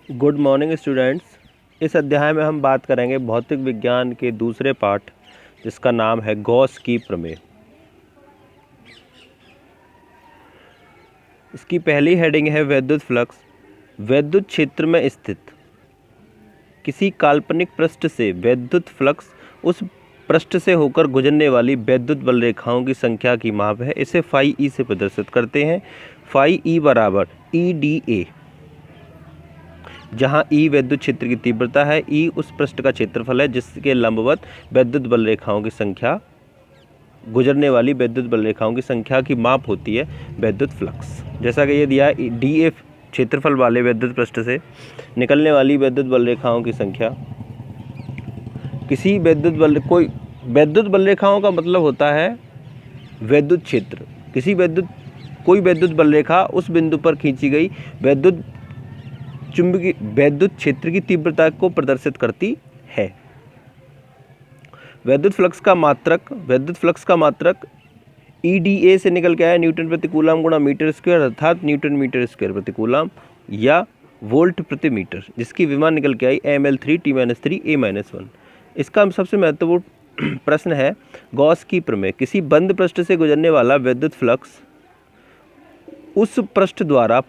Good morning students. इस अध्याय में हम बात करेंगे भौतिक विज्ञान के दूसरे पाठ जिसका नाम है गॉस की प्रमेय। इसकी पहली हेडिंग है वैद्युत फ्लक्स। वैद्युत क्षेत्र में स्थित किसी काल्पनिक पृष्ठ से वैद्युत फ्लक्स उस पृष्ठ से होकर गुजरने वाली वैद्युत बल रेखाओं की संख्या की माप है। इसे फाई ई से प्रदर्शित करते हैं। फाई ई बराबर ई डी ए, जहाँ ई वैद्युत क्षेत्र की तीव्रता है, ई उस पृष्ठ का क्षेत्रफल है जिसके लंबवत वैद्युत बल रेखाओं की संख्या, गुजरने वाली वैद्युत बल रेखाओं की संख्या की माप होती है वैद्युत फ्लक्स। जैसा कि ये दिया है, डी ए क्षेत्रफल वाले वैद्युत पृष्ठ से निकलने वाली वैद्युत बल रेखाओं की संख्या। किसी वैद्युत बल रेखाओं का मतलब होता है वैद्युत क्षेत्र। कोई वैद्युत बल रेखा उस बिंदु पर खींची गई वैद्युत क्षेत्र की तीव्रता को प्रदर्शित करती है। वैद्युत फ्लक्स का मात्रक EDA से निकल के आया न्यूटन प्रति कूलम गुणा मीटर स्क्वायर, अर्थात न्यूटन मीटर स्क्वायर प्रति कूलम या वोल्ट प्रति मीटर, जिसकी विमा निकल के आई ml3t-3a-1। इसका सबसे महत्वपूर्ण प्रश्न है गॉस की प्रमेय। किसी बंद पृष्ठ से गुजरने वाला वैद्युत फ्लक्स उस पृष्ठ द्वारा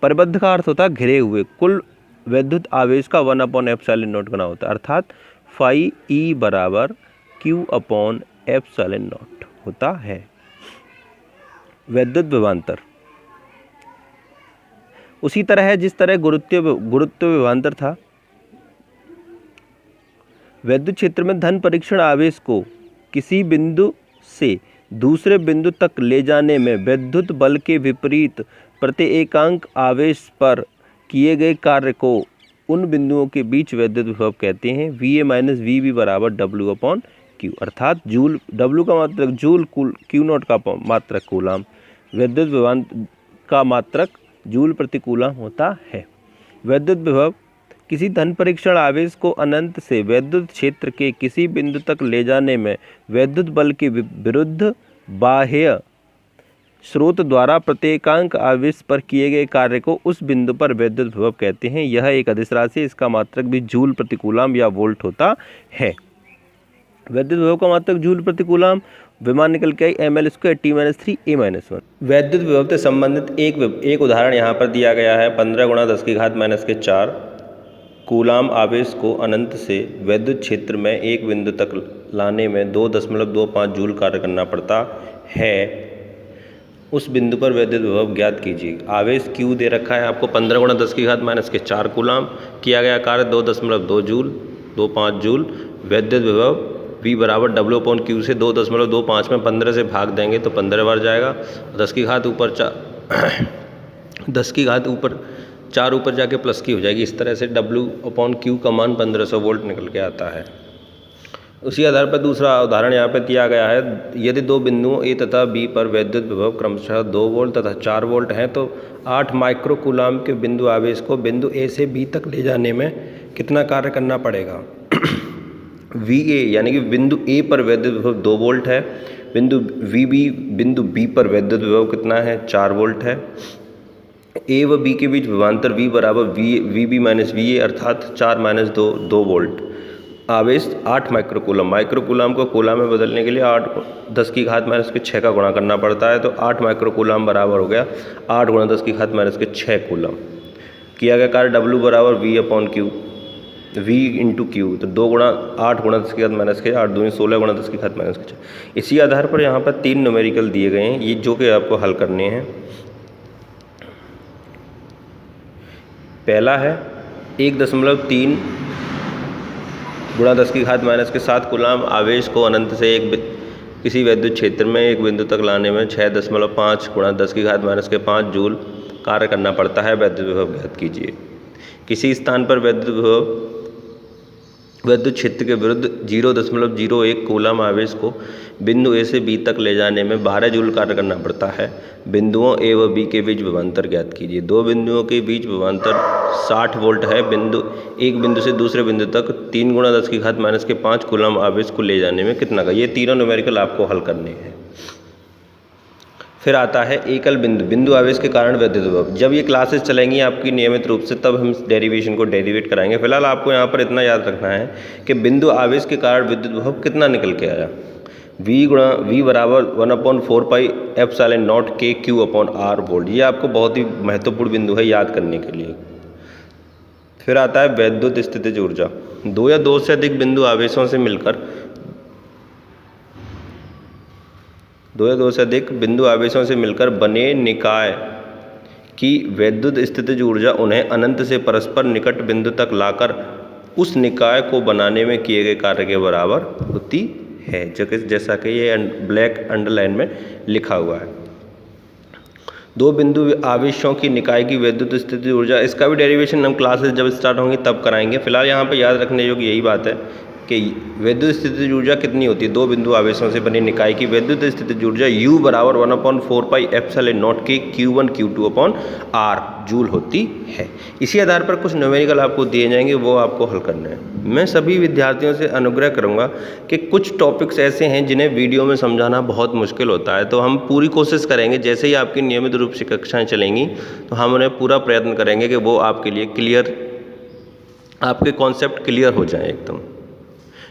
परिबद्ध का अर्थ होता है घिरे हुए कुल वैद्युत आवेश का 1/ε0 गुना होता है, अर्थात फाई ई बराबर Q/ε0 होता है। वैद्युत विभवांतर उसी तरह है जिस तरह गुरुत्व विभवांतर था। वैद्युत क्षेत्र में धन परीक्षण आवेश को किसी बिंदु से दूसरे बिंदु तक ले जाने में वैद्युत बल के विपरीत प्रति एकांक आवेश पर किए गए कार्य को उन बिंदुओं के बीच वैद्युत विभव कहते हैं। VA-VB बराबर W/Q, अर्थात जूल, W का मात्रक जूल, Q0 का मात्रक कूलम, वैद्युत विभवांतर का मात्रक जूल प्रति कूलम होता है। वैद्युत विभव किसी धन परीक्षण आवेश को अनंत से वैद्युत क्षेत्र के किसी बिंदु तक ले जाने में वैद्युत बल के विरुद्ध बाह्य स्रोत द्वारा प्रत्येकांक आवेश पर किए गए कार्य को उस बिंदु पर वैद्युत विभव कहते हैं। यह एक अदिश राशि है, इसका मात्रक भी जूल प्रति कूलम या वोल्ट होता है। वैद्युत विभव का मात्रक जूल प्रति कूलम, विमा निकल के आई ml2t-3a-1। वैद्युत विभव से संबंधित एक उदाहरण यहाँ पर दिया गया है। 15×10⁻⁴ कूलम आवेश को अनंत से वैद्युत क्षेत्र में एक बिंदु तक लाने में 2.25 जूल कार्य करना पड़ता है। उस बिंदु पर वैद्युत विभव ज्ञात कीजिए। आवेश Q दे रखा है आपको 15×10⁻⁴ कूलम, किया गया कार्य 2.25 जूल। वैद्युत विभव V बराबर W/Q से 2.25 में 15 से भाग देंगे तो 15 बार जाएगा। 10 की घात ऊपर 4 ऊपर जाके प्लस की हो जाएगी। इस तरह से W/Q का मान 1500 वोल्ट निकल के आता है। उसी आधार पर दूसरा उदाहरण यहाँ पर दिया गया है। यदि दो बिंदुओं A तथा B पर वैद्युत विभव क्रमशः 2 वोल्ट तथा 4 वोल्ट हैं तो 8 माइक्रो कूलम के बिंदु आवेश को बिंदु A से B तक ले जाने में कितना कार्य करना पड़ेगा। VA यानी कि बिंदु A पर वैद्युत विभव 2 वोल्ट है, बिंदु B पर वैद्युत विभव कितना है 4 वोल्ट है। A व B के बीच विभवांतर V बराबर VB-VA, अर्थात 4 - 2 वोल्ट। आवेश 8 माइक्रोकूलम को कूलम में बदलने के लिए 10⁻⁶ का गुणा करना पड़ता है, तो 8 माइक्रोकूलम बराबर हो गया 8 × 10⁻⁶ कूलम। किया गया कार्य W बराबर V/Q, तो 8 × 10⁻⁶, 8 दूनी 16 × 10⁻⁶। इसी आधार पर यहाँ पर 3 न्यूमेरिकल दिए गए हैं, ये जो कि आपको हल करने हैं। पहला है 1.3 × 10⁻⁷ कूलम आवेश को अनंत से किसी वैद्युत क्षेत्र में एक बिंदु तक लाने में 6.5 × 10⁻⁵ जूल कार्य करना पड़ता है। वैद्युत विभव ज्ञात कीजिए। किसी स्थान पर वैद्युत क्षेत्र के विरुद्ध 0.01 कूलम आवेश को बिंदु A से B तक ले जाने में 12 जूल कार्य करना पड़ता है। बिंदुओं A व B के बीच विभवांतर ज्ञात कीजिए। दो बिंदुओं के बीच विभवांतर 60 वोल्ट है। एक बिंदु से दूसरे बिंदु तक 3 × 10⁻⁵ कूलम आवेश को ले जाने में कितना का। ये तीनों न्यूमेरिकल आपको हल करने हैं। फिर आता है एकल बिंदु, बिंदु आवेश के कारण विद्युत विभव। जब ये क्लासेस चलेंगी आपकी नियमित रूप से, तब हम डेरिवेशन को डेरिवेट कराएंगे। फिलहाल आपको यहाँ पर इतना याद रखना है कि बिंदु आवेश के कारण विद्युत विभव कितना निकल के आया। V बराबर 1/4 pi epsilon not K Q upon R volt. ये आपको बहुत ही महत्वपूर्ण बिंदु है याद करने के लिए। फिर आता है वैद्युत स्थितिज ऊर्जा। दो या दो से अधिक बिंदु आवेशों से मिलकर बने निकाय की वैद्युत स्थितिज ऊर्जा उन्हें अनंत से परस्पर निकट बिंदु तक लाकर उस निकाय को बनाने में किए गए कार्य के बराबर होती है, जैसा कि ये ब्लैक अंडरलाइन में लिखा हुआ है। दो बिंदु आवेशों की निकाय की वैद्युत स्थितिज ऊर्जा, इसका भी डेरिवेशन हम क्लासेस जब स्टार्ट होंगी तब कराएंगे। फिलहाल यहाँ पे याद रखने योग्य यही बात है कि वैद्युत स्थितिज ऊर्जा कितनी होती है। दो बिंदु आवेशों से बनी निकाय की वैद्युत स्थितिज ऊर्जा U बराबर 1/4 pi epsilon not K Q1 Q2 upon R joule होती है। इसी आधार पर कुछ न्यूमेरिकल आपको दिए जाएंगे, वो आपको हल करने हैं। मैं सभी विद्यार्थियों से अनुग्रह करूंगा कि कुछ टॉपिक्स ऐसे हैं जिन्हें वीडियो में समझाना बहुत मुश्किल होता है, तो हम पूरी कोशिश करेंगे जैसे ही आपकी नियमित रूप से कक्षाएं चलेंगी तो हम उन्हें पूरा प्रयत्न करेंगे कि वो आपके लिए क्लियर, आपके कॉन्सेप्ट क्लियर हो जाए एकदम।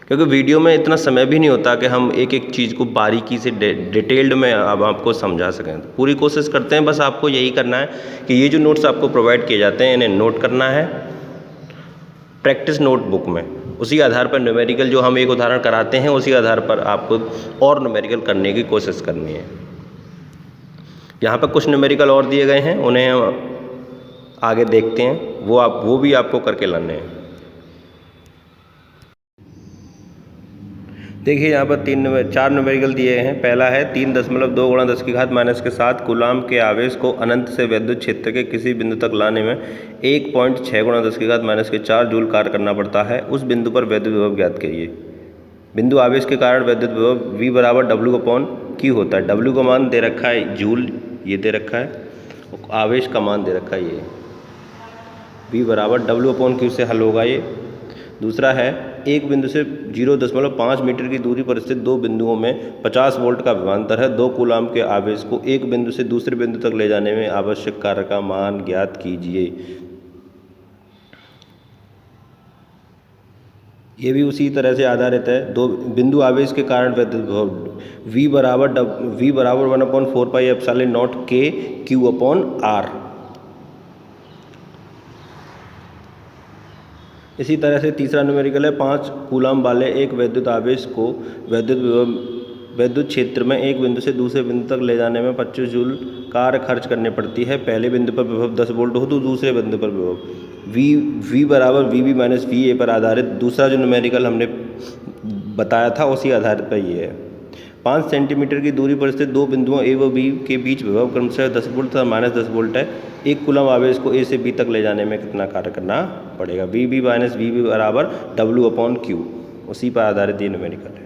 क्योंकि वीडियो में इतना समय भी नहीं होता कि हम एक एक चीज़ को बारीकी से डिटेल्ड में अब आपको समझा सकें। तो पूरी कोशिश करते हैं, बस आपको यही करना है कि ये जो नोट्स आपको प्रोवाइड किए जाते हैं इन्हें नोट करना है प्रैक्टिस नोटबुक में। उसी आधार पर न्यूमेरिकल जो हम एक उदाहरण कराते हैं उसी आधार पर आपको और न्यूमेरिकल करने की कोशिश करनी है। यहाँ पर कुछ न्यूमेरिकल और दिए गए हैं, उन्हें हम आगे देखते हैं, वो भी आपको करके लाने हैं। देखिए यहाँ पर 4 न्यूमेरिकल दिए हैं। पहला है 3.2 × 10⁻⁷ कूलाम के आवेश को अनंत से विद्युत क्षेत्र के किसी बिंदु तक लाने में 1.6 × 10⁻⁴ जूल कार्य करना पड़ता है। उस बिंदु पर विद्युत विभव ज्ञात करिए। बिंदु आवेश के कारण विद्युत विभव V बराबर W/Q होता है। W का मान दे रखा है जूल, ये दे रखा है, आवेश का मान दे रखा है ये। V बराबर W/Q से हल होगा ये। दूसरा है एक बिंदु से 0.5 मीटर की दूरी पर स्थित दो बिंदुओं में 50 वोल्ट का विभवांतर है। 2 कूलाम के आवेश को एक बिंदु से दूसरे बिंदु तक ले जाने में आवश्यक कार्य का मान ज्ञात कीजिए। ये भी उसी तरह से आधारित है। दो बिंदु आवेश के कारण विद्युत विभव V बराबर 1/4 pi epsilon not K Q upon R। इसी तरह से तीसरा न्यूमेरिकल है 5 कूलाम वाले एक विद्युत आवेश को विद्युत क्षेत्र में एक बिंदु से दूसरे बिंदु तक ले जाने में 25 जूल कार्य खर्च करने पड़ती है। पहले बिंदु पर विभव 10 वोल्ट हो तो दूसरे बिंदु पर विभव V बराबर VB माइनस VA पर आधारित दूसरा जो न्यूमेरिकल हमने बताया था उसी आधारित पर ये है। 5 सेंटीमीटर की दूरी पर स्थित दो बिंदुओं A व B के बीच विभव क्रमशः 10 वोल्ट तथा -10 वोल्ट है। एक कूलम आवेश को A से B तक ले जाने में कितना कार्य करना पड़ेगा। VB माइनस VB बराबर W/Q, उसी पर आधारित ये न्यूमेरिकल है।